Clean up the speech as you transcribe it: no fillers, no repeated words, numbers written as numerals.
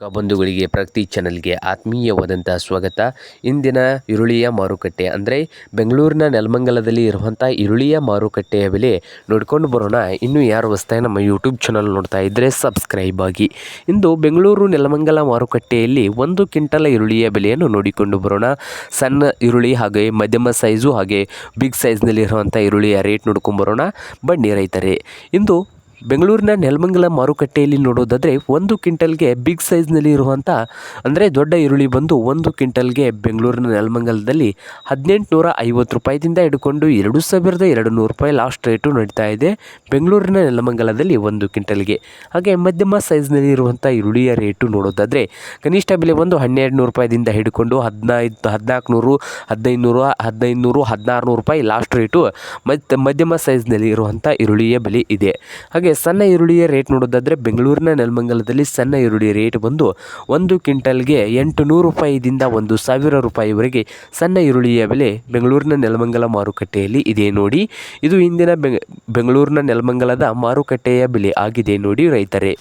ಬಂಧುಗಳಿಗೆ ಪ್ರಗತಿ ಚಾನಲ್ಗೆ ಆತ್ಮೀಯವಾದಂಥ ಸ್ವಾಗತ. ಇಂದಿನ ಈರುಳ್ಳಿಯ ಮಾರುಕಟ್ಟೆ ಅಂದರೆ ಬೆಂಗಳೂರಿನ ನೆಲಮಂಗಲದಲ್ಲಿ ಇರುವಂಥ ಈರುಳ್ಳಿಯ ಮಾರುಕಟ್ಟೆಯ ಬೆಲೆ ನೋಡ್ಕೊಂಡು ಬರೋಣ. ಇನ್ನೂ ಯಾರು ಹೊಸ್ದಾಗಿ ನಮ್ಮ ಯೂಟ್ಯೂಬ್ ಚಾನಲ್ ನೋಡ್ತಾ ಇದ್ದರೆ ಸಬ್ಸ್ಕ್ರೈಬ್ ಆಗಿ. ಇಂದು ಬೆಂಗಳೂರು ನೆಲಮಂಗಲ ಮಾರುಕಟ್ಟೆಯಲ್ಲಿ 1 ಕ್ವಿಂಟಲ್ ಈರುಳ್ಳಿಯ ಬೆಲೆಯನ್ನು ನೋಡಿಕೊಂಡು ಬರೋಣ. ಸಣ್ಣ ಈರುಳ್ಳಿ ಹಾಗೆ ಮಧ್ಯಮ ಸೈಜು ಹಾಗೆ ಬಿಗ್ ಸೈಜ್ನಲ್ಲಿ ಇರುವಂಥ ಈರುಳ್ಳಿಯ ರೇಟ್ ನೋಡ್ಕೊಂಡು ಬರೋಣ. ಬನ್ನಿ ರೈತರೇ, ಇಂದು ಬೆಂಗಳೂರಿನ ನೆಲಮಂಗಲ ಮಾರುಕಟ್ಟೆಯಲ್ಲಿ ನೋಡೋದಾದರೆ 1 ಕ್ವಿಂಟಲ್ಗೆ ಬಿಗ್ ಸೈಜ್ನಲ್ಲಿ ಇರುವಂಥ ಅಂದರೆ ದೊಡ್ಡ ಈರುಳ್ಳಿ ಬಂದು 1 ಕ್ವಿಂಟಲ್ಗೆ ಬೆಂಗಳೂರಿನ ನೆಲಮಂಗಲದಲ್ಲಿ 1850 ರೂಪಾಯಿದಿಂದ ಹಿಡ್ಕೊಂಡು 2200 ರೂಪಾಯಿ ಲಾಸ್ಟ್ ರೇಟು ನಡೀತಾ ಇದೆ ಬೆಂಗಳೂರಿನ ನೆಲಮಂಗಲದಲ್ಲಿ 1 ಕ್ವಿಂಟಲ್ಗೆ. ಹಾಗೆ ಮಧ್ಯಮ ಸೈಜ್ನಲ್ಲಿ ಇರುವಂಥ ಈರುಳ್ಳಿಯ ರೇಟು ನೋಡೋದಾದರೆ ಕನಿಷ್ಠ ಬೆಲೆ ಒಂದು 1200 ರೂಪಾಯಿದಿಂದ ಹಿಡ್ಕೊಂಡು 1400 1500 1600 ರೂಪಾಯಿ ಲಾಸ್ಟ್ ರೇಟು ಮಧ್ಯಮ ಸೈಜ್ನಲ್ಲಿ ಇರುವಂಥ ಈರುಳ್ಳಿಯ ಬೆಲೆ ಇದೆ. ಹಾಗೆ ಸಣ್ಣ ಈರುಳ್ಳಿಯ ರೇಟ್ ನೋಡೋದಾದರೆ ಬೆಂಗಳೂರಿನ ನೆಲಮಂಗಲದಲ್ಲಿ ಸಣ್ಣ ಈರುಳ್ಳಿ ರೇಟ್ ಬಂದು 1 ಕ್ವಿಂಟಲ್ಗೆ 800 ರೂಪಾಯಿದಿಂದ 1000 ರೂಪಾಯಿವರೆಗೆ ಸಣ್ಣ ಈರುಳ್ಳಿಯ ಬೆಲೆ ಬೆಂಗಳೂರಿನ ನೆಲಮಂಗಲ ಮಾರುಕಟ್ಟೆಯಲ್ಲಿ ಇದೆ ನೋಡಿ. ಇದು ಇಂದಿನ ಬೆಂಗಳೂರಿನ ನೆಲಮಂಗಲದ ಮಾರುಕಟ್ಟೆಯ ಬೆಲೆ ಆಗಿದೆ ನೋಡಿ ರೈತರೇ.